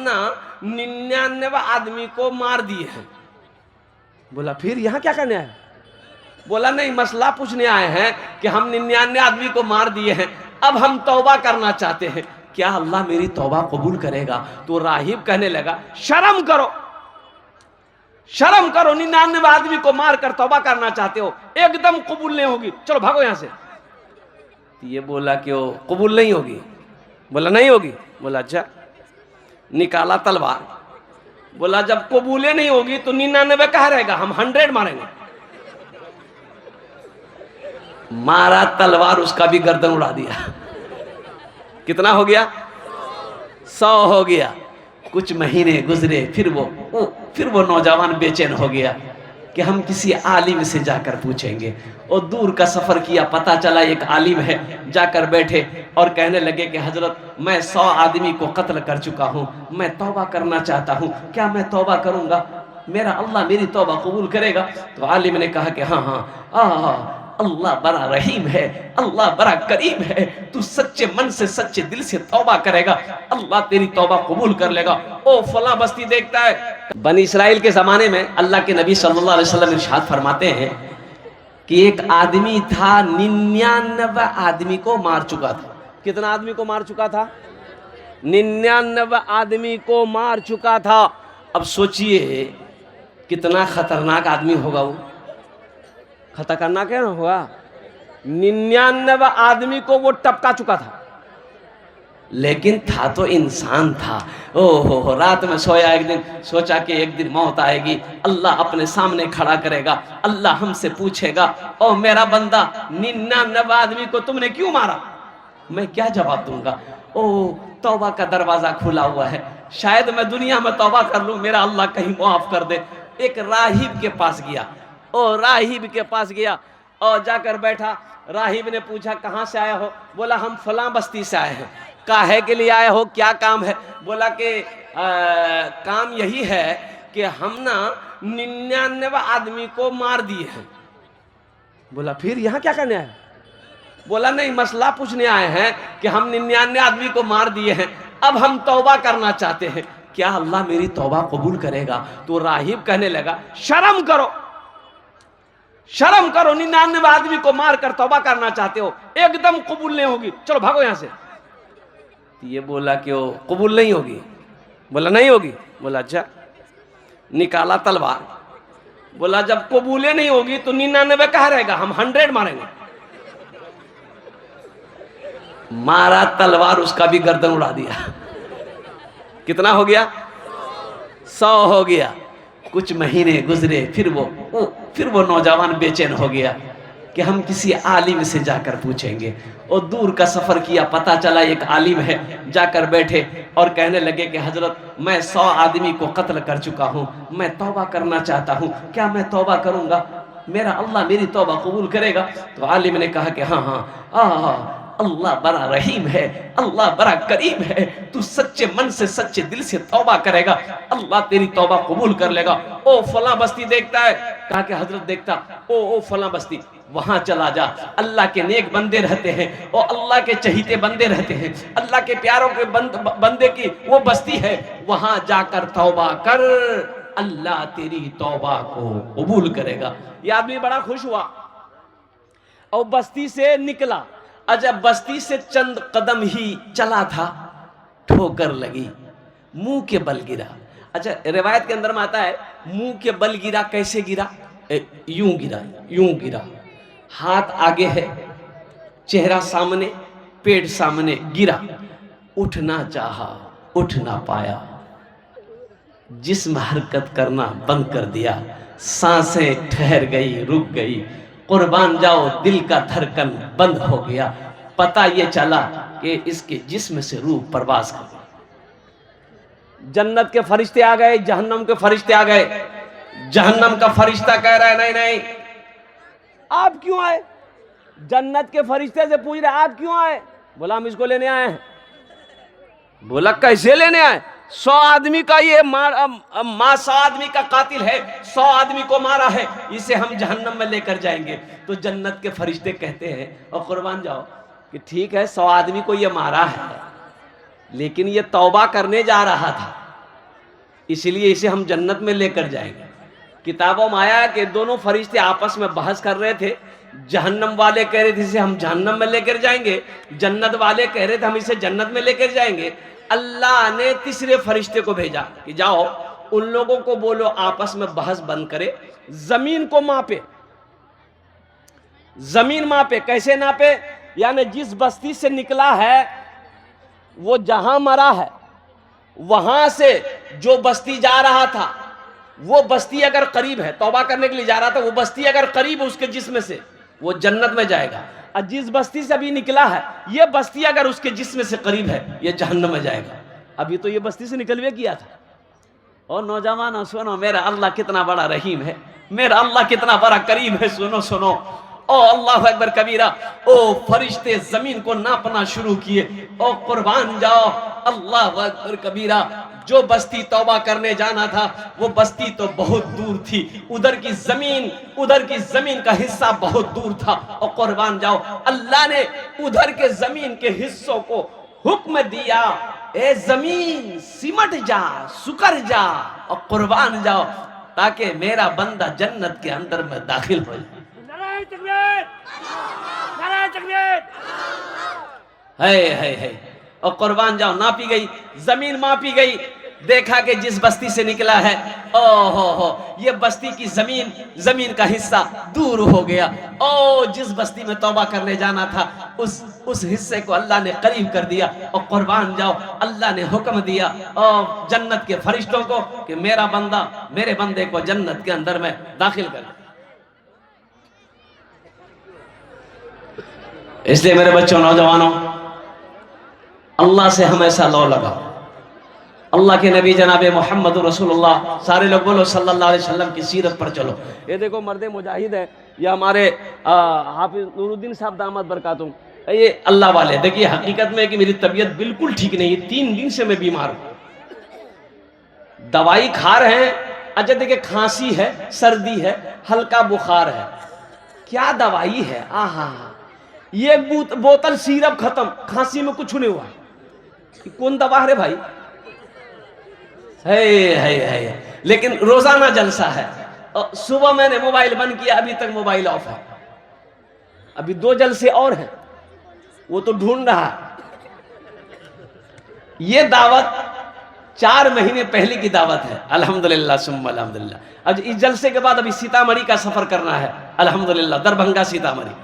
ना 99 आदमी को मार दिए हैं। बोला फिर यहाँ क्या करने आए? बोला नहीं, मसला पूछने आए हैं कि हम 99 आदमी को मार दिए हैं, अब हम तौबा करना चाहते हैं, क्या अल्लाह मेरी तौबा कबूल करेगा? तो राहिब कहने लगा शर्म करो, शर्म करो, 99 आदमी को मारकर तौबा करना चाहते हो, एकदम कबूल नहीं होगी, चलो भागो यहां से। तो ये बोला कि वो कबूल नहीं होगी। बोला नहीं होगी। बोला अच्छा। निकाला तलवार। बोला जब कबूले नहीं होगी तो 99 कहाँ रहेगा, हम 100 मारेंगे। मारा तलवार, उसका भी गर्दन उड़ा दिया। कितना हो गया? 100 हो गया। कुछ महीने गुजरे, फिर वो नौजवान बेचैन हो गया कि हम किसी आलिम से जाकर पूछेंगे। और दूर का सफर किया, पता चला एक आलिम है, जाकर बैठे और कहने लगे कि हजरत मैं 100 आदमी को कत्ल कर चुका हूं, मैं तौबा करना चाहता हूं, क्या मैं तौबा करूंगा, मेरा अल्लाह मेरी तौबा कबूल करेगा? तो आलिम ने कहा कि हाँ, अल्लाह बड़ा रहीम है, अल्लाह बड़ा करीम है, तू सच्चे मन से सच्चे दिल से तौबा करेगा, अल्लाह तेरी तौबा कबूल कर लेगा। ओ फला बस्ती देखता है। बनी इस्राइल के जमाने में अल्लाह के नबी सल्लल्लाहु अलैहि वसल्लम इरशाद फरमाते हैं कि एक आदमी था 99 आदमी को मार चुका था। कितना आदमी को मार चुका था? 99 आदमी को मार चुका था। अब सोचिए कितना खतरनाक आदमी होगा वो। खतरनाक है ना हुआ। 99 आदमी को वो टपका चुका था, लेकिन था तो इंसान था। ओहो, रात में सोया, एक दिन सोचा कि एक दिन मौत आएगी, अल्लाह अपने सामने खड़ा करेगा, अल्लाह हमसे पूछेगा ओ मेरा बंदा 99 आदमी को तुमने क्यों मारा? मैं क्या जवाब दूंगा? ओ तौबा का दरवाजा खुला हुआ है, शायद मैं दुनिया में तौबा कर लूं, मेरा अल्लाह कहीं माफ कर दे। एक राहिब के पास गया, और राहिब के पास गया और जाकर बैठा। राहिब ने पूछा कहाँ से आया हो? बोला हम फलां बस्ती से आए हैं। काहे के लिए आए हो, क्या काम है? बोला कि काम यही है कि हम ना 99 आदमी को मार दिए हैं। बोला फिर यहाँ क्या करने आए? बोला नहीं, मसला पूछने आए हैं कि हम 99 आदमी को मार दिए हैं, अब हम तौबा करना चाहते हैं, क्या अल्लाह मेरी तौबा कबूल करेगा? तो राहिब कहने लगा शर्म करो, शर्म करो, 99 आदमी को मारकर तौबा करना चाहते हो, एकदम कबूल नहीं होगी, चलो भागो यहां से। तो ये बोला कि वो कबूल नहीं होगी। बोला नहीं होगी। बोला अच्छा। निकाला तलवार। बोला जब कबूले नहीं होगी तो 99 कहाँ रहेगा, हम 100 मारेंगे। मारा तलवार, उसका भी गर्दन उड़ा दिया। कितना हो गया? 100 हो गया। कुछ महीने गुजरे, फिर वो नौजवान बेचैन हो गया कि हम किसी आलिम से जाकर पूछेंगे। और दूर का सफर किया, पता चला एक आलिम है, जाकर बैठे और कहने लगे कि हजरत मैं 100 आदमी को कत्ल कर चुका हूं, मैं तौबा करना चाहता हूं, क्या मैं तौबा करूंगा, मेरा अल्लाह मेरी तौबा कबूल करेगा? तो आलिम ने कहा कि हाँ, अल्लाह बड़ा रहीम है, अल्लाह बड़ा करीम है, तू सच्चे मन से सच्चे दिल से तौबा करेगा, अल्लाह तेरी तौबा कबूल कर लेगा। ओ फला बस्ती देखता है? कहा कि हजरत देखता। ओ फला बस्ती, वहां चला जा, अल्लाह के नेक बंदे रहते हैं, और अल्लाह के चहीते बंदे रहते हैं, अल्लाह के प्यारों के बंदे की वो बस्ती है, वहां जाकर तौबा कर, अल्लाह तेरी तौबा को कबूल करेगा। ये आदमी बड़ा खुश हुआ और बस्ती से निकला। जब बस्ती से चंद कदम ही चला था, ठोकर लगी, मुंह के बल गिरा। अच्छा, रिवायत के अंदर में आता है मुंह के बल गिरा। कैसे गिरा? यूं गिरा, हाथ आगे है, चेहरा सामने, पेट सामने, गिरा। उठना चाहा, उठ ना पाया, जिस्म हरकत करना बंद कर दिया, सांसें ठहर गई, रुक गई, कुर्बान जाओ, दिल का धड़कन बंद हो गया। पता ये चला कि इसके जिस्म से रूह परवाज कर गई। जन्नत के फरिश्ते आ गए, जहन्नम के फरिश्ते आ गए। जहन्नम का फरिश्ता कह रहा है नहीं, आप क्यों आए? जन्नत के फरिश्ते से पूछ रहे आप क्यों आए? बोला हम इसको लेने आए हैं। बोला कैसे लेने आए? 100 आदमी का ये 100 आदमी का कातिल है, 100 आदमी को मारा है, इसे हम जहन्नम में लेकर जाएंगे। तो जन्नत के फरिश्ते कहते हैं और कुर्बान जाओ कि ठीक है, 100 आदमी को ये मारा है, लेकिन ये तौबा करने जा रहा था, इसलिए इसे हम जन्नत में लेकर जाएंगे। किताबों में आया कि दोनों फरिश्ते आपस में बहस कर रहे थे। जहन्नम वाले कह रहे थे इसे हम जहन्नम में लेकर जाएंगे, जन्नत वाले कह रहे थे हम इसे जन्नत में लेकर जाएंगे। अल्लाह ने तीसरे फरिश्ते को भेजा कि जाओ उन लोगों को बोलो आपस में बहस बंद करे, जमीन को मापे। जमीन मापे, कैसे नापे? यानी जिस बस्ती से निकला है वो जहां मरा है, वहां से जो बस्ती जा रहा था वो बस्ती अगर करीब है, तौबा करने के लिए जा रहा था, वो बस्ती अगर करीब है उसके जिस्म से, वो जन्नत में जाएगा। और जिस बस्ती से अभी निकला है ये बस्ती अगर उसके जिस्म से करीब है, ये जहन्नम में जाएगा। अभी तो ये बस्ती से निकलवे किया था। और नौजवानों सुनो, मेरा अल्लाह कितना बड़ा रहीम है, मेरा अल्लाह कितना बड़ा करीम है। सुनो सुनो, ओ अल्लाह अकबर कबीरा। ओ फरिश्ते जमीन को नापना शुरू किए। ओ कुर्बान जाओ, अल्लाह अकबर कबीरा। जो बस्ती तौबा करने जाना था वो बस्ती तो बहुत दूर थी, उधर की जमीन का हिस्सा बहुत दूर था। और कुर्बान जाओ, अल्लाह ने उधर के जमीन के हिस्सों को हुक्म दिया, ए जमीन सिमट जा, सुकर जा और कुर्बान जाओ, ताकि मेरा बंदा जन्नत के अंदर में दाखिल हो जाए। है और कुर्बान जाओ। नापी गई जमीन, मापी गई, देखा कि जिस बस्ती से निकला है, ओ ये बस्ती की जमीन का हिस्सा दूर हो गया। ओ जिस बस्ती में तौबा करने जाना था उस हिस्से को अल्लाह ने करीब कर दिया। और कुर्बान जाओ, अल्लाह ने हुक्म दिया और जन्नत के फरिश्तों को कि मेरा बंदा, मेरे बंदे को जन्नत के अंदर में दाखिल कर। इसलिए मेरे बच्चों, नौजवानों, अल्लाह से हमेशा लौ लगाओ। अल्लाह के नबी जनाब मोहम्मद रसूलुल्लाह, सारे लोग बोलो सल्लल्लाहु अलैहि वसल्लम की सीरत पर चलो। ये देखो मर्द मुजाहिद है, ये हमारे हाफिज नूरुद्दीन साहब दामद बरकातुम, ये अल्लाह वाले। देखिए हकीकत में कि मेरी तबीयत बिल्कुल ठीक नहीं है, 3 दिन से मैं बीमार हूं, दवाई खा रहे हैं। अच्छा देखिए, खांसी है, सर्दी है, हल्का बुखार है, क्या दवाई है। आहा, ये बोतल सिरप खत्म, खांसी में कुछ नहीं हुआ। कौन दवा है भाई? है। लेकिन रोजाना जलसा है। और सुबह मैंने मोबाइल बंद किया, अभी तक मोबाइल ऑफ है। अभी 2 जलसे और हैं, वो तो ढूंढ रहा है। ये दावत 4 महीने पहले की दावत है। अल्हम्दुलिल्लाह सुम्मा अल्हम्दुलिल्लाह। अब इस जलसे के बाद अभी सीतामढ़ी का सफर करना है, अल्हम्दुलिल्लाह, दरभंगा सीतामढ़ी।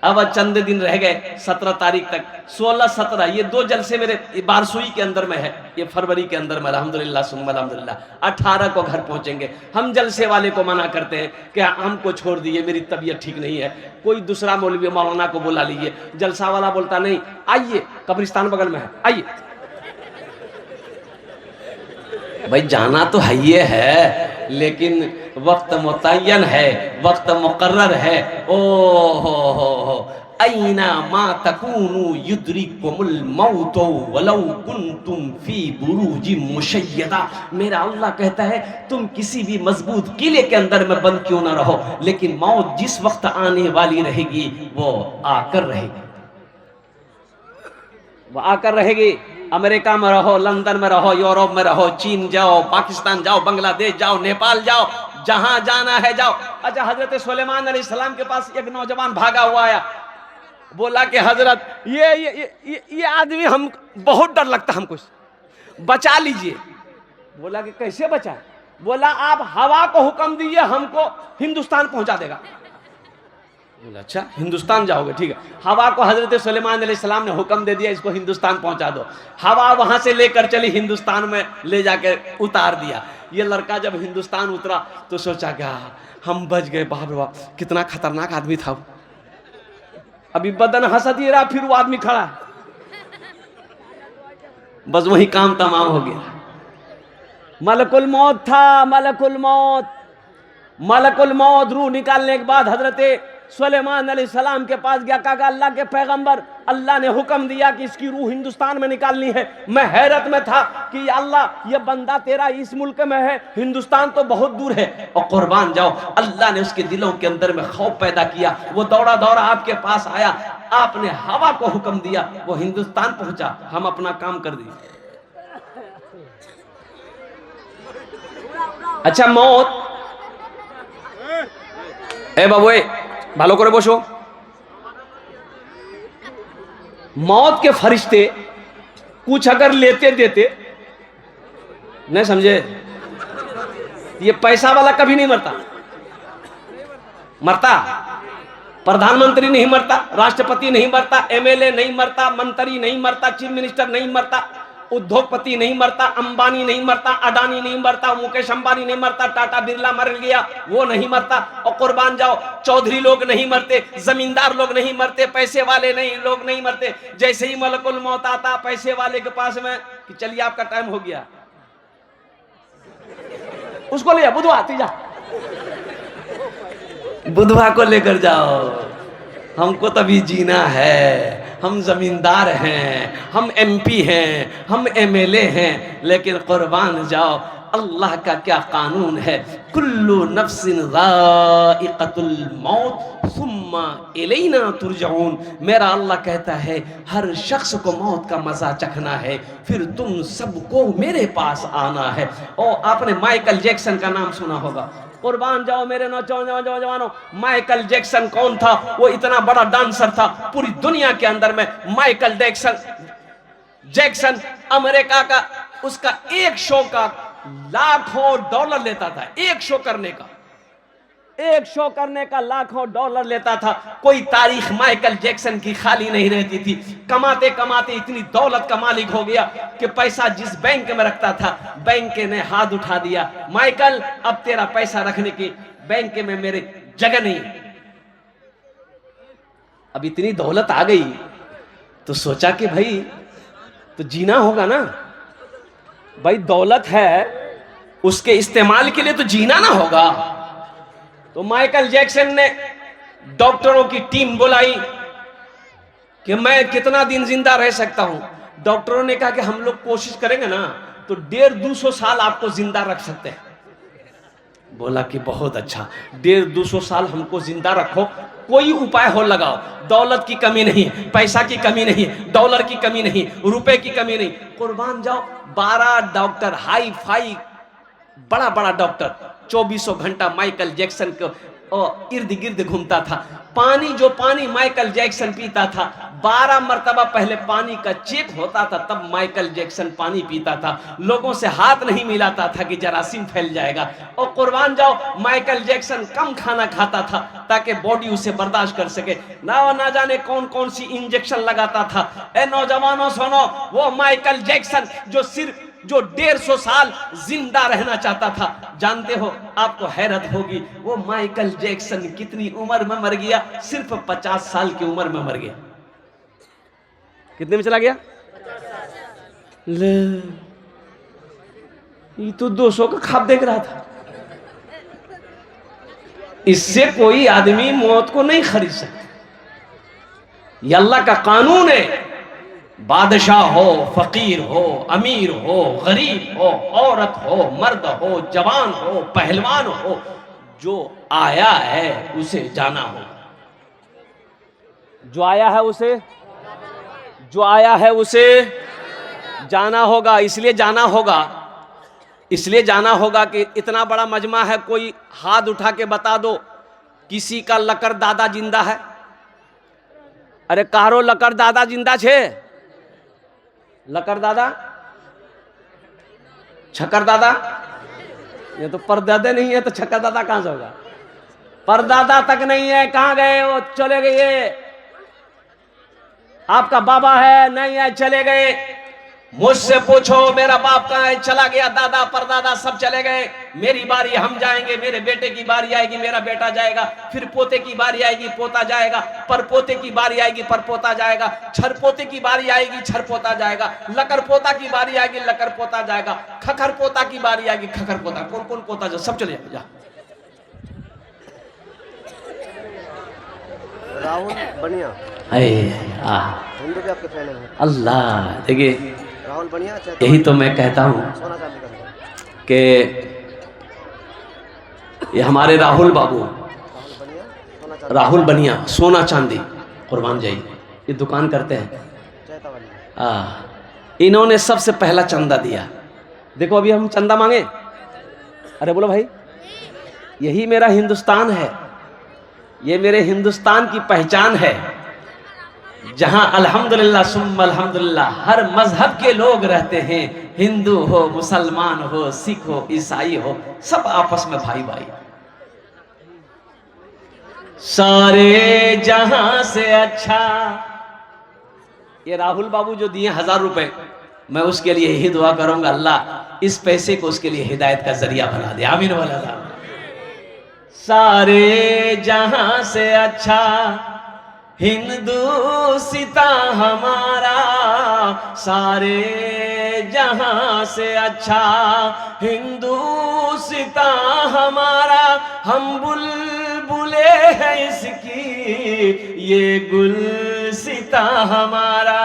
अब चंद दिन रह गए, 17 तारीख तक, 16, 17, ये 2 जलसे मेरे बारसुई के अंदर में है, ये फरवरी के अंदर में, अल्हम्दुलिल्लाह सुम्मा अल्हम्दुलिल्लाह। 18 को घर पहुंचेंगे। हम जलसे वाले को मना करते हैं कि हमको छोड़ दिए, मेरी तबीयत ठीक नहीं है, कोई दूसरा मौलवी मौलाना को बुला लीजिए। जलसा वाला बोलता नहीं, आइए, कब्रिस्तान बगल में है, आइए। भाई जाना तो है है, लेकिन वक्त मुतय्यन है, वक्त मुकर्रर है। ओ हो ऐना मा तकूनु युद्रिकुमुल मौतो वलौ कुंतुम फी बुरूजिम मुशय्यदा। मेरा अल्लाह कहता है तुम किसी भी मजबूत किले के अंदर में बंद क्यों ना रहो, लेकिन मौत जिस वक्त आने वाली रहेगी वो आकर रहेगी, वो आकर रहेगी। अमेरिका में रहो, लंदन में रहो, यूरोप में रहो, चीन जाओ, पाकिस्तान जाओ, बांग्लादेश जाओ, नेपाल जाओ, जहां जाना है जाओ। अच्छा, हजरत सुलेमान अलैहिस्सलाम के पास एक नौजवान भागा हुआ आया, बोला कि हजरत ये आदमी हम बहुत डर लगता, हमको बचा लीजिए। बोला कि कैसे बचाए? बोला आप हवा को हुक्म दीजिए, हमको हिंदुस्तान पहुंचा देगा। बोला अच्छा हिंदुस्तान जाओगे, ठीक है। हवा को हजरत सुलेमान अलैहिस्सलाम ने हुक्म दे दिया, इसको हिंदुस्तान पहुंचा दो। हवा वहां से लेकर चली, हिंदुस्तान में ले जाकर उतार दिया। ये लड़का जब हिंदुस्तान उतरा तो सोचा क्या हम बच गए, बाप रे बाप कितना खतरनाक आदमी था। अभी बदन हंसत ही रहा, फिर वो आदमी खड़ा है, बस वही काम तमाम हो गया। मलकुल मौत था, मलकुल मौत रूह निकालने के बाद हजरत सुलेमान अलैहिस्सलाम के पास गया, कहा अल्लाह के पैगंबर, अल्लाह ने हुक्म दिया कि इसकी रूह हिंदुस्तान में निकालनी है। मैं हैरत में था कि अल्लाह ये बंदा तेरा इस मुल्क में है, हिंदुस्तान तो बहुत दूर है। और कुर्बान जाओ, अल्लाह ने उसके दिलों के अंदर में खौफ पैदा किया। वो दौड़ा दौड़ा आपके पास आया, आपने हवा को हुक्म दिया, वो हिंदुस्तान पहुंचा, हम अपना काम कर दिए। अच्छा मौत, এ বাবু এ ভালো করে বসো। मौत के फरिश्ते कुछ अगर लेते देते, नहीं समझे, ये पैसा वाला कभी नहीं मरता। मरता प्रधानमंत्री नहीं मरता, राष्ट्रपति नहीं मरता, एमएलए नहीं मरता, मंत्री नहीं मरता, चीफ मिनिस्टर नहीं मरता, उद्योगपति नहीं मरता, अंबानी नहीं मरता, अडानी नहीं मरता, मुकेश अंबानी नहीं मरता, टाटा बिरला मर गया वो नहीं मरता। और कुर्बान जाओ, चौधरी लोग नहीं मरते, जमींदार लोग नहीं मरते, पैसे वाले नहीं लोग नहीं मरते। जैसे ही मलकुल मौत आता पैसे वाले के पास में कि चलिए आपका टाइम हो गया, उसको ले बुधवा तीजा, बुधवा को लेकर जाओ, हमको तभी जीना है, हम जमींदार हैं, हम एमपी हैं, हम एमएलए हैं, लेकिन कुर्बान जाओ, अल्लाह का क्या कानून है, कुल्लु नफ्सिन ज़ाइक़तुल मौत सुम्मा इलैना तुरजऊन। मेरा अल्लाह कहता है हर शख्स को मौत का मजा चखना है, फिर तुम सबको मेरे पास आना है। और आपने माइकल जैक्सन का नाम सुना होगा, कुर्बान जाओ मेरे नौजवानों, माइकल जैक्सन कौन था? वो इतना बड़ा डांसर था पूरी दुनिया के अंदर में। माइकल जैक्सन अमेरिका का, उसका एक शो का लाखों डॉलर लेता था, एक शो करने का लाखों डॉलर लेता था। कोई तारीख माइकल जैक्सन की खाली नहीं रहती थी। कमाते कमाते इतनी दौलत का मालिक हो गया कि पैसा जिस बैंक में रखता था, बैंक ने हाथ उठा दिया, माइकल अब तेरा पैसा रखने की बैंक में मेरे जगह नहीं। अब इतनी दौलत आ गई तो सोचा कि भाई तो जीना होगा ना भाई, दौलत है उसके इस्तेमाल के लिए तो जीना ना होगा। तो माइकल जैक्सन ने डॉक्टरों की टीम बुलाई कि मैं कितना दिन जिंदा रह सकता हूं। डॉक्टरों ने कहा कि हम लोग कोशिश करेंगे ना तो 150-200 साल आपको जिंदा रख सकते हैं। बोला कि बहुत अच्छा, 150-200 साल हमको जिंदा रखो, कोई उपाय हो लगाओ, दौलत की कमी नहीं, पैसा की कमी नहीं, डॉलर की कमी नहीं, रुपए की कमी नहीं। कुर्बान जाओ, 12 डॉक्टर, हाई फाई बड़ा बड़ा डॉक्टर 2400 घंटा माइकल जैक्सन को इर्द गिर्द घूमता था। जो पानी माइकल जैक्सन पीता था, 12 मरतबा पहले पानी का चेक होता था, तब माइकल जैक्सन पानी पीता था। लोगों से हाथ नहीं मिलाता था कि जरासीम फैल जाएगा। और कुर्बान जाओ, माइकल जैक्सन कम खाना खाता था ताकि बॉडी उसे बर्दाश्त कर सके। ना जाने कौन कौन सी इंजेक्शन लगाता था। ए नौजवानों सुनो, वो माइकल जैक्सन जो 150 साल जिंदा रहना चाहता था, जानते हो, आपको हैरत होगी, वो माइकल जैक्सन कितनी उम्र में मर गया? सिर्फ 50 साल की उम्र में मर गया। कितने में चला गया? ले, ये तो 200 का ख्वाब देख रहा था। इससे कोई आदमी मौत को नहीं खरीद सकता। ये अल्लाह का कानून है। बादशाह हो, फकीर हो, अमीर हो, गरीब हो, औरत हो, मर्द हो, जवान हो, पहलवान हो, जो आया है उसे जाना हो। जो आया है उसे जाना होगा। इसलिए जाना होगा कि इतना बड़ा मजमा है, कोई हाथ उठा के बता दो किसी का लकर दादा जिंदा है? अरे कारो लकर दादा जिंदा छे? लकर दादा, छकर दादा, ये तो परदादे नहीं है तो छकर दादा कहां से होगा? परदादा तक नहीं है, कहां गए? वो चले गए। आपका बाबा है? नहीं है, चले गए। मुझसे पूछो मेरा बाप कहां है? चला गया। दादा परदादा सब चले गए। मेरी बारी, हम जाएंगे, मेरे बेटे की बारी आएगी, मेरा बेटा जाएगा, फिर पोते की बारी आएगी, पोता जाएगा, परपोते की बारी आएगी, परपोता जाएगा, छरपोते की बारी आएगी, छरपोता जाएगा, लकर पोता की बारी आएगी, लकर पोता जाएगा, खखर पोता की बारी आएगी, खखर पोता। कौन कौन पोता जा? सब चले जा। राहुल बनिया, हिंदू के आपके फैन हैं? अल्लाह, देखिए राहुल बनिया, यही तो मैं कहता हूँ कि ये हमारे राहुल बाबू, राहुल बनिया, सोना चांदी, कुर्बान जाइए, ये दुकान करते हैं। इन्होंने सबसे पहला चंदा दिया। देखो अभी हम चंदा मांगे, अरे बोलो भाई, यही मेरा हिंदुस्तान है, ये मेरे हिंदुस्तान की पहचान है, जहां अल्हम्दुलिल्लाह सुम्मा अल्हम्दुलिल्लाह हर मजहब के लोग रहते हैं, हिंदू हो, मुसलमान हो, सिख हो, ईसाई हो, सब आपस में भाई भाई। सारे जहां से अच्छा, ये राहुल बाबू जो दिए 1000 रुपए, मैं उसके लिए यही दुआ करूंगा, अल्लाह इस पैसे को उसके लिए हिदायत का जरिया बना दे, आमीन वाला। सारे जहां से अच्छा हिंदुस्ता हमारा, सारे जहां से अच्छा हिंदुस्ता हमारा, हम बुलबुले हैं इसकी ये गुलसिता हमारा,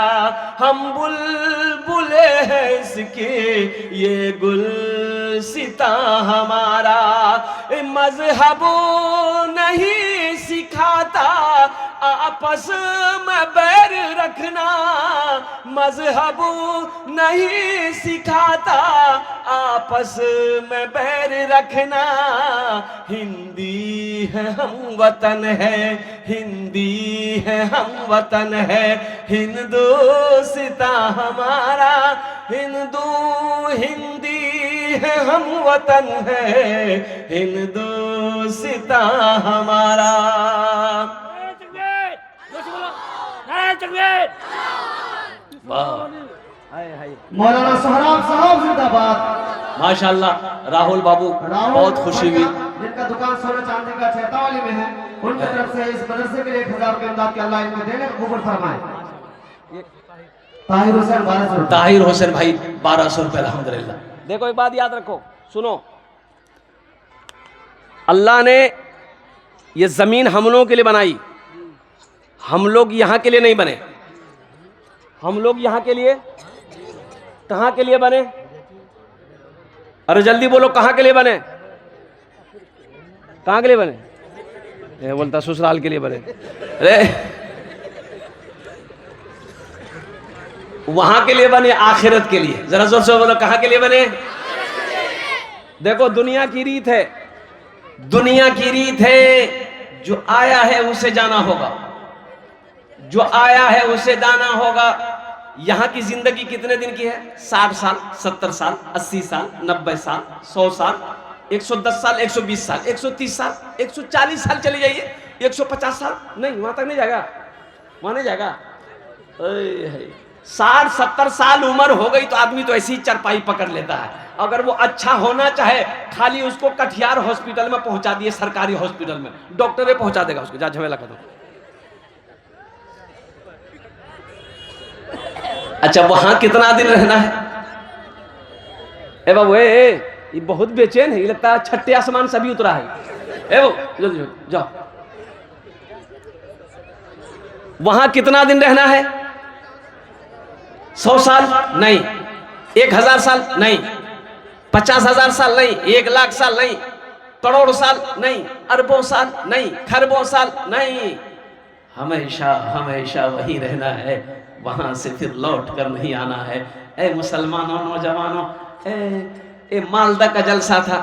हम बुलबुले हैं इसकी ये गुलसिता हमारा। मजहब नहीं सिखाता आपस में बैर रखना, मजहब नहीं सिखाता आपस में बैर रखना, हिंदी है हम वतन है, हिंदी है हम वतन है, हिंदुस्तां हमारा, हिंदी है हम वतन है, हिंदुस्तां हमारा। मौलाना सोहराब साहब जिंदाबाद। माशाल्लाह राहुल बाबू, बहुत खुशी हुई। जिनका दुकान सोने चांदी का छेतावाली में है, उनकी तरफ से इस मदरसे के लिए 1000 रुपए इमदाद के अल्लाह इनको देने को कबूल फरमाए। ताहिर हुसैन 1200। ताहिर हुसैन भाई 1200 रुपए, अल्हम्दुलिल्लाह। देखो एक बात याद रखो, सुनो, अल्लाह ने ये जमीन हम लोगों के लिए बनाई, हम लोग यहाँ के लिए नहीं बने, हम लोग यहाँ के लिए, कहाँ के लिए बने? अरे जल्दी बोलो, कहाँ के लिए बने? कहाँ के लिए बने? ये बोलता ससुराल के लिए बने। अरे वहां के लिए बने, आखिरत के लिए। जरा जोर से बोलो, कहाँ के लिए बने? देखो दुनिया की रीत है, दुनिया की रीत है, जो आया है उसे जाना होगा, जो आया है उसे जाना होगा। यहां की जिंदगी कितने दिन की है? 60 साल, 70 साल, 80 साल, 90 साल, 100 साल, 110 साल, 120 साल, 130 साल, 140 साल चले जाइए, 150 साल नहीं, वहां तक नहीं जाएगा, वहां नहीं जाएगा। 60-70 साल उम्र हो गई तो आदमी तो ऐसी ही चरपाई पकड़ लेता है। अगर वो अच्छा होना चाहे, खाली उसको कटिहार हॉस्पिटल में पहुंचा दिए, सरकारी हॉस्पिटल में डॉक्टर पहुंचा देगा उसको, जा झमेला खत्म। अच्छा वहां कितना दिन रहना है? ए बाबू, ये बहुत बेचैन है, ये लगता है छठे आसमान सभी उतरा है। ए बाबू जल्दी जाओ, वहां कितना दिन रहना है? 100 साल नहीं, 1000 साल नहीं, 50,000 साल नहीं, 1 लाख साल नहीं, करोड़ साल नहीं, अरबों साल नहीं, खरबों साल नहीं, हमेशा हमेशा वही रहना है, वहां से फिर लौट कर नहीं आना है। ए मुसलमानों, नौजवानों, ए मालदा का जलसा था,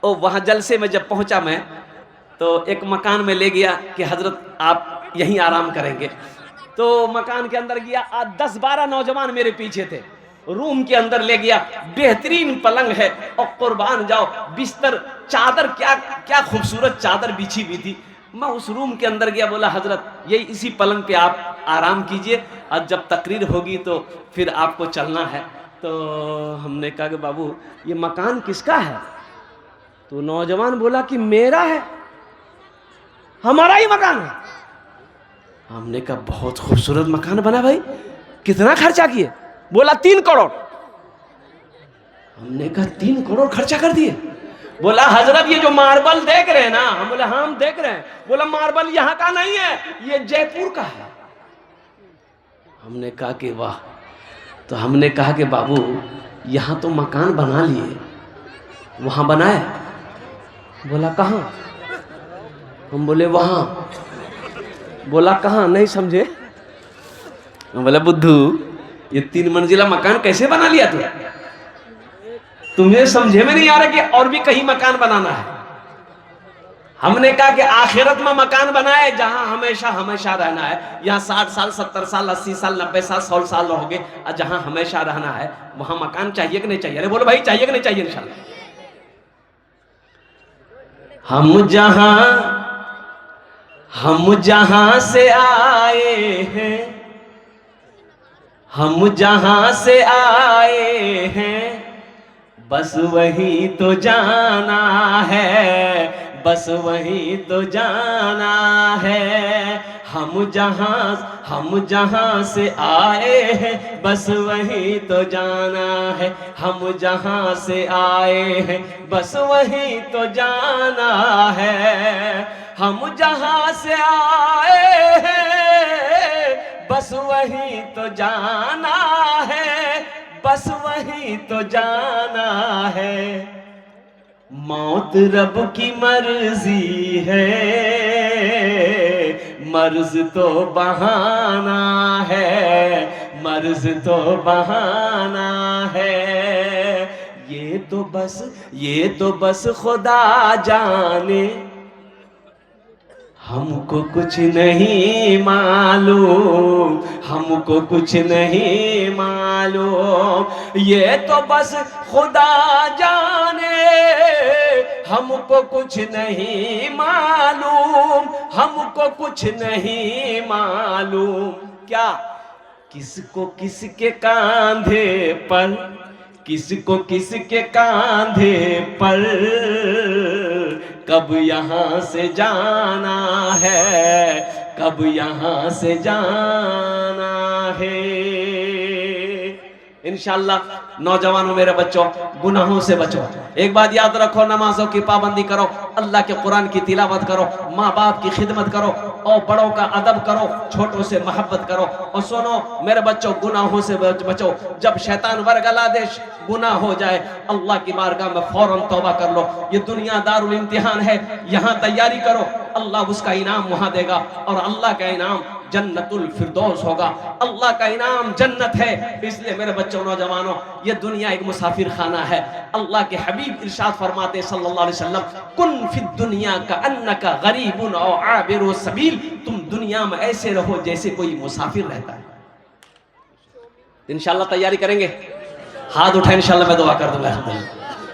ओ वहां जलसे में जब पहुंचा मैं तो एक मकान में ले गया कि हजरत आप यहीं आराम करेंगे। तो मकान के अंदर गया, 10-12 नौजवान मेरे पीछे थे, रूम के अंदर ले गया, बेहतरीन पलंग है और कुर्बान जाओ बिस्तर, चादर, क्या क्या खूबसूरत चादर बिछी हुई थी। मैं उस रूम के अंदर गया, बोला हजरत ये इसी पलंग पे आप आराम कीजिए और जब तकरीर होगी तो फिर आपको चलना है। तो हमने कहा कि बाबू ये मकान किसका है? तो नौजवान बोला कि मेरा है, हमारा ही मकान है। हमने कहा बहुत खूबसूरत मकान बना भाई, कितना खर्चा किए? बोला 3 करोड़। हमने कहा 3 करोड़ खर्चा कर दिए? बोला हजरत ये जो मार्बल देख रहे हैं ना, हम बोले हाँ हम देख रहे हैं। बोला मार्बल यहाँ का नहीं है, ये जयपुर का है। हमने कहा कि वाह। तो हमने कहा कि बाबू यहाँ तो मकान बना लिए, वहां बनाए? बोला कहाँ? हम बोले वहां। बोला कहाँ? नहीं समझे। बोला बुद्धू ये 3 मंजिला मकान कैसे बना लिया तू? तुम्हें समझे में नहीं आ रहा कि और भी कहीं मकान बनाना है। हमने कहा कि आखिरत में मकान बनाए जहां हमेशा हमेशा रहना है। यहाँ 60 साल 70 साल 80 साल 90 साल 100 साल रहोगे और जहां हमेशा रहना है वहां मकान चाहिए कि नहीं चाहिए? अरे बोलो भाई, चाहिए कि नहीं चाहिए? इंशाल्लाह हम जहां से आए हैं, हम जहां से आए हैं, बस वही तो जाना है, बस वही तो जाना है। हम जहां से आए हैं, बस वही तो जाना है। हम जहां से आए हैं, बस वही तो जाना है। हम जहां से आए हैं, बस वही तो जाना है, बस वही तो जाना है। मौत रब की मर्जी है, मर्ज तो बहाना है, मर्ज तो बहाना है। ये तो बस खुदा जाने, हमको कुछ नहीं मालूम, हमको कुछ नहीं मालूम। ये तो बस खुदा जाने, हमको कुछ नहीं मालूम, हमको कुछ नहीं मालूम। क्या किसको किसके कांधे पर, किसको किसके कांधे पर कब यहाँ से जाना है, कब यहाँ से जाना है। इंशाअल्लाह नौजवानों, मेरे बच्चों, गुनाहों से बचो। एक बात याद रखो, नमाजों की पाबंदी करो, अल्लाह के कुरान की तिलावत करो, माँ बाप की खिदमत करो और बड़ों का अदब करो, छोटों से मोहब्बत करो। और सुनो मेरे बच्चों, गुनाहों से बचो। जब शैतान वरगला दे, गुनाह हो जाए, अल्लाह की बारगाह में फौरन तौबा कर लो। ये दुनिया दारुल इम्तिहान है, यहाँ तैयारी करो, अल्लाह उसका इनाम वहां देगा और अल्लाह का इनाम जन्नतुल फिरदौस होगा। अल्लाह का इनाम जन्नत है। इसलिए मेरे बच्चों, नौजवानों, ये दुनिया एक मुसाफिर खाना है। अल्लाह के हबीब इरशाद फरमाते सल्लल्लाहु अलैहि वसल्लम, कुन फिद दुनिया का अन्नका गरीबुन औ आबिरु सबील, तुम दुनिया में ऐसे रहो जैसे कोई मुसाफिर रहता है। इंशाल्लाह तैयारी करेंगे, हाथ उठाए, इंशाल्लाह मैं दुआ कर दूंगा।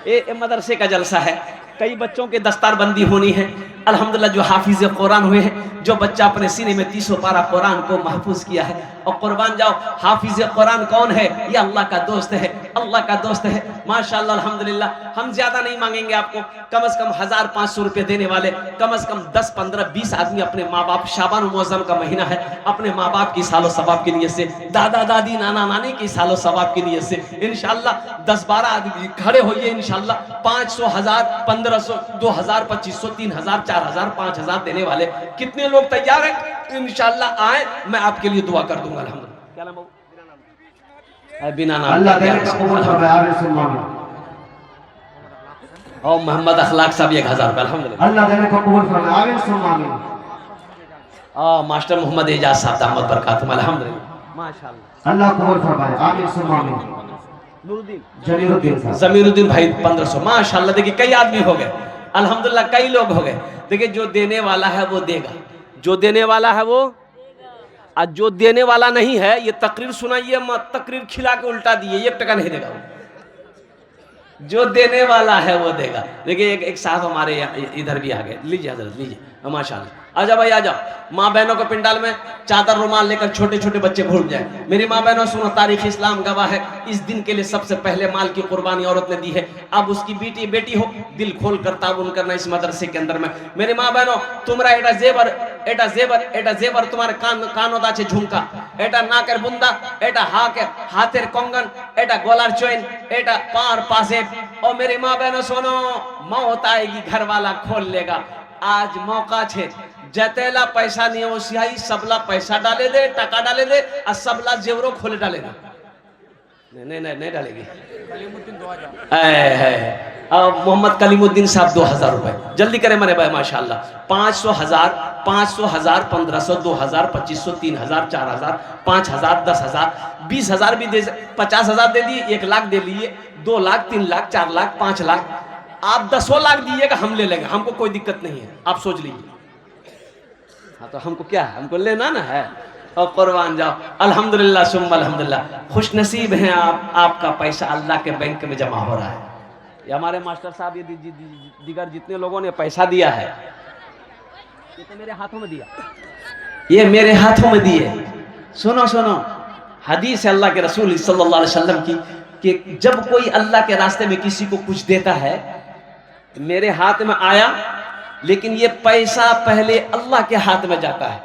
ये मदरसे का जलसा है, कई बच्चों के दस्तारबंदी होनी है। अल्हम्दुलिल्लाह जो हाफिज कुरान हुए हैं, जो बच्चा अपने सीने में 30 पारा कुरान को महफूज किया है, और कुर्बान जाओ, हाफिज कुरान कौन है? ये अल्लाह का दोस्त है, अल्लाह का दोस्त है। माशाअल्लाह अल्हम्दुलिल्लाह। हम ज्यादा नहीं मांगेंगे आपको, कम से कम 1500 रुपये देने वाले कम से कम 10 15 20 आदमी अपने माँ बाप, शाबान मुअज़्ज़म का महीना है, अपने माँ बाप की सालो सवाब की नीयत से, दादा दादी नाना नानी की सालो सवाब की नीयत से इंशाअल्लाह 10 12 आदमी खड़े होइए। इंशाअल्लाह 500 1000 1500 2000 2500 3000 4000 5000 देने वाले कितने लोग तैयार हैं? इंशाअल्लाह आए, मैं आपके लिए दुआ कर दूंगा। अल्हम्दुलिल्लाह। क्या नाम है? बिना नाम अल्लाह देने का कबूल फरमाए। आमीन सुम्मा आमीन। और मोहम्मद अखलाक साहब 1000 रुपये। अल्हम्दुलिल्लाह। अल्लाह देने का कबूल फरमाए। आमीन सुम्मा आमीन। मास्टर मोहम्मद एजाज साहब दामद बरकातुहू। अल्हम्दुलिल्लाह, माशाअल्लाह। अल्लाह कबूल फरमाए। आमीन सुम्मा आमीन। जमीरुद्दीन साहब, जमीरुद्दीन भाई 1500। माशाअल्लाह। देखिए कई आदमी हो गए, अल्हम्दुलिल्लाह, कई लोग हो गए। देखिए जो देने वाला है वो देगा, जो देने वाला है वो, और जो देने वाला नहीं है, ये तकरीर सुनाइए मत, तकरीर खिला के उल्टा दिए, 1 टका नहीं देगा। जो देने वाला है वो देगा। देखिए एक साहब हमारे इधर भी आ गए, लीजिए हजरत, लीजिए, माशाअल्लाह। आजा भाई आजा। माँ बहनों के पिंडाल में चादर रुमाल लेकर छोटे छोटे बच्चे घूम जाए। मेरी माँ बहनों सुनो, तारीख इस्लाम गवाह है, इस दिन के लिए सबसे पहले माल की कुर्बानी औरत ने दी है। अब उसकी बेटी हो, दिल खोल कर ताउन करना इस मदरसे के अंदर में। मेरी माँ बहनों, तुम्हारा एटा जेवर तुम्हारे कानों दाचे झुमका, एटा नाकर बुंदा, एटा हाथेर कंगन, एटा गोलार चोइन, एटा पार पासे। और मेरी माँ बहनों सुनो, मौत आएगी घर वाला खोल लेगा। आज मौका छे, जतेला पैसा नहीं है वो सिहाई सबला पैसा डाले दे, टका डाले दे, और सबला जेवरो खोले डाले दे। नहीं डालेगी। मोहम्मद कलीमुद्दीन साहब 2000 रुपए, जल्दी करें मेरे भाई माशाल्लाह। 500, 1000, 500, 1000, 1500, 2000, 2500, 3000, 4000, 5000, 10,000, 20,000 भी दे, 50,000 दे दिए, 1 लाख दे लिए, 2 लाख, 3 लाख, 4 लाख, 5 लाख, आप 10 लाख दीजिएगा, हम ले लेंगे, हमको कोई दिक्कत नहीं है, आप सोच लीजिए। हाँ, तो हमको क्या है, हमको लेना ना है, और कुर्बान जाओ। अल्हम्दुलिल्लाह सुम्मा अल्हम्दुलिल्लाह, खुश नसीब हैं आप, आपका पैसा अल्लाह के बैंक में जमा हो रहा है। ये हमारे मास्टर साहब, ये दीगर जितने लोगों ने पैसा दिया है, ये तो मेरे हाथों में दिया, ये मेरे हाथों में दिए। सुनो सुनो, हदीस है अल्लाह के रसूल सल्लल्लाहु अलैहि वसल्लम की, कि जब कोई अल्लाह के रास्ते में किसी को कुछ देता है, मेरे हाथ में आया, लेकिन ये पैसा पहले अल्लाह के हाथ में जाता है,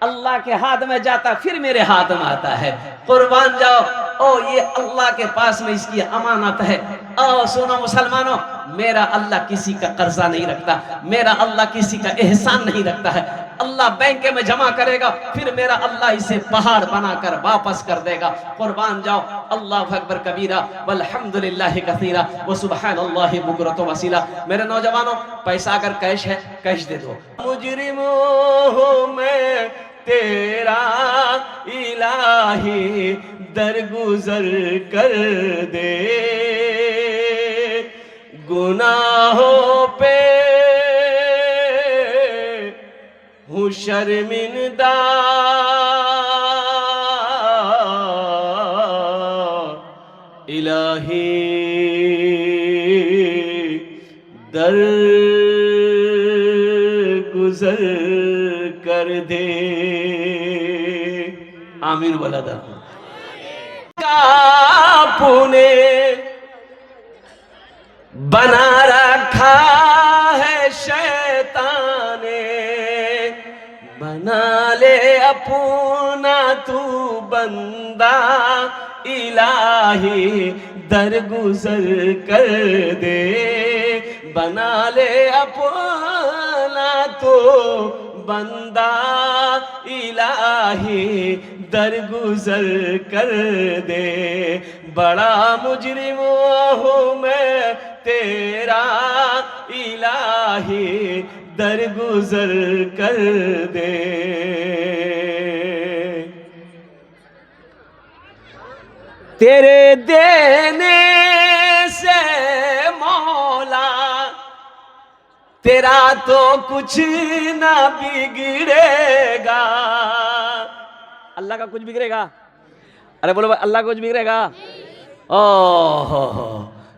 अल्लाह के हाथ में जाता, फिर मेरे हाथ में आता है। कुर्बान जाओ, ओ ये अल्लाह के पास में इसकी अमानत है। ओ सुनो मुसलमानों, मेरा अल्लाह किसी का कर्जा नहीं रखता, मेरा अल्लाह किसी का एहसान नहीं रखता है। अल्लाह बैंक में जमा करेगा, फिर मेरा अल्लाह इसे पहाड़ बनाकर वापस कर देगा। कुर्बान जाओ, अल्लाह अकबर कबीरा वल्हम्दुलिल्लाह कसीरा व सुब्हानल्लाहि बुकरतु वसीला। मेरे नौजवानों, पैसा अगर कैश है, कैश दे दो। मुजरिम हूं मैं तेरा इलाही, दरगुजर कर दे, गुनाहों पे हूँ शर्मिंदा, इलाही दर गुजर कर दे। आमीन बोला था। कापुने बना रखा है शैताने, बना ले अपना तू बंदा, इलाही दरगुजर कर दे, बना ले अपना तो बंदा, इलाही दरगुजर कर दे। बड़ा मुजरिम हूँ मैं तेरा इलाही, दरगुजर कर दे। तेरे देने से मौला तेरा तो कुछ ना बिगड़ेगा। अल्लाह का कुछ बिगड़ेगा? अरे बोलो भाई, अल्लाह का कुछ बिगड़ेगा? ओह,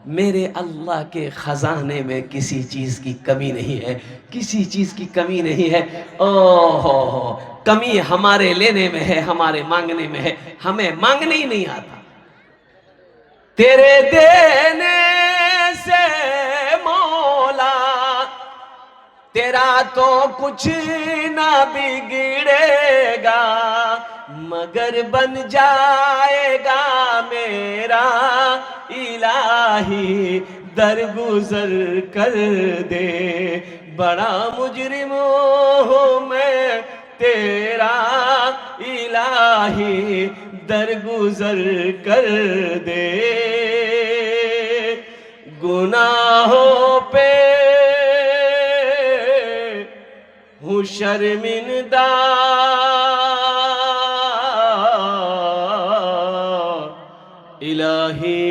मेरे अल्लाह के खजाने में किसी चीज की कमी नहीं है, किसी चीज की कमी नहीं है। ओह, कमी हमारे लेने में है, हमारे मांगने में है, हमें मांगने ही नहीं आता। तेरे देने से मौला तेरा तो कुछ ना बिगड़ेगा, मगर बन जाएगा मेरा इलाही, दरगुजर कर दे। बड़ा मुजरिम हूँ मैं तेरा इलाही, दरगुजर कर दे। गुनाहों पे हूँ शर्मिंदा, इलाही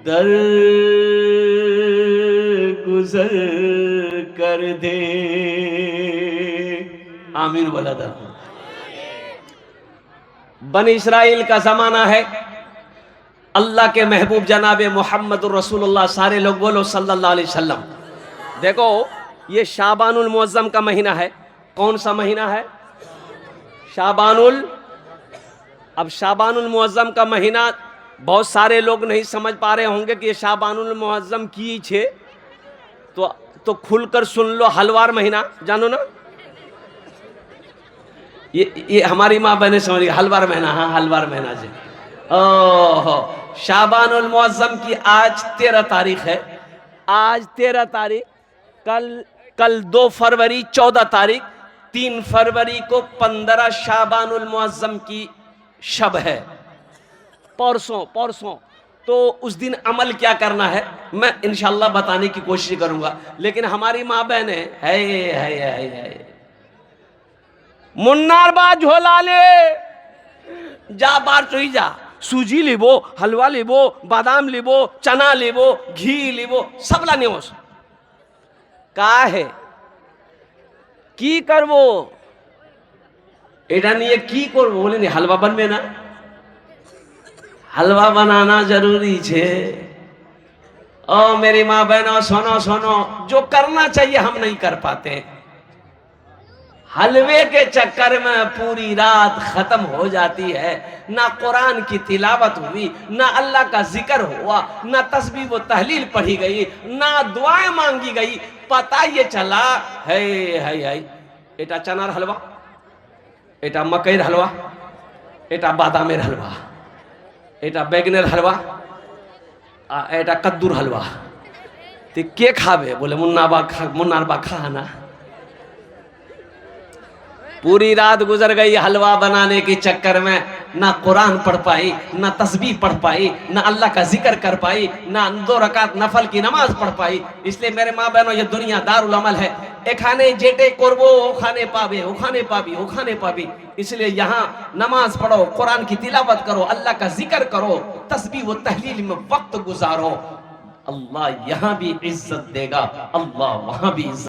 दर गुजर कर दे। आमीन बोला था। बनी इस्राइल का जमाना है, अल्लाह के महबूब जनाबे मोहम्मद रसूलुल्लाह, सारे लोग बोलो सल्लल्लाहु अलैहि वसल्लम। देखो, ये शाबानुल मुअज्जम का महीना है। कौन सा महीना है? शाबानुल। अब शाबानुल मुअज्जम का महीना बहुत सारे लोग नहीं समझ पा रहे होंगे कि ये शाबानुल मुअज्जम की छे, तो खुलकर सुन लो। हलवार महीना जानो ना? ये हमारी माँ बहने समझ गई, हलवार महीना। हाँ, हलवार महीना से। ओह, शाबानुल मुअज्जम की आज 13 तारीख है। आज 13 तारीख, कल 2 फरवरी, 14 तारीख, 3 फरवरी को 15 शाबानुल मुअज्जम की शब है। परसों तो उस दिन अमल क्या करना है मैं इंशाल्लाह बताने की कोशिश करूंगा। लेकिन हमारी माँ बहने है मुन्नार बा झोला ले जा बार चुई जा सूजी लेबो हलवा लेबो बादाम लेबो चना लेबो घी लेबो सब लाने का है की करबो এটা নিয়ে কি করবো বলে নি हलवा बनबे ना हलवा बनाना जरूरी है। ओ मेरी माँ बहनों सुनो सुनो जो करना चाहिए हम नहीं कर पाते। हलवे के चक्कर में पूरी रात खत्म हो जाती है। ना कुरान की तिलावत हुई ना अल्लाह का जिक्र हुआ ना तस्बीह व तहलील पढ़ी गई ना दुआएं मांगी गई। पता ये चला है एटा चनार हलवा एटा मकईर हलवा एटा बादामेर हलवा एटा बैगनेर हलवा एटा कद्दूर हलवा तो के खावे बोले मुन्नार बा खा ना। पूरी रात गुजर गई हलवा बनाने के चक्कर में ना कुरान पढ़ पाई ना तस्बीह पढ़ पाई ना अल्लाह का जिक्र कर पाई ना 2 रकात नफल की नमाज पढ़ पाई। इसलिए मेरे माँ बहनों ये दुनिया दारुल अमल है। एखाने जेटे करबो ओखाने पाबे ओखाने पाबी ओखाने पाबी। इसलिए यहाँ नमाज पढ़ो कुरान की तिलावत करो अल्लाह का जिक्र करो तस्बीह व तहलील में वक्त गुजारो। अल्लाह यहाँ भी इज्जत देगा अल्लाह वहाँ भी इज्जत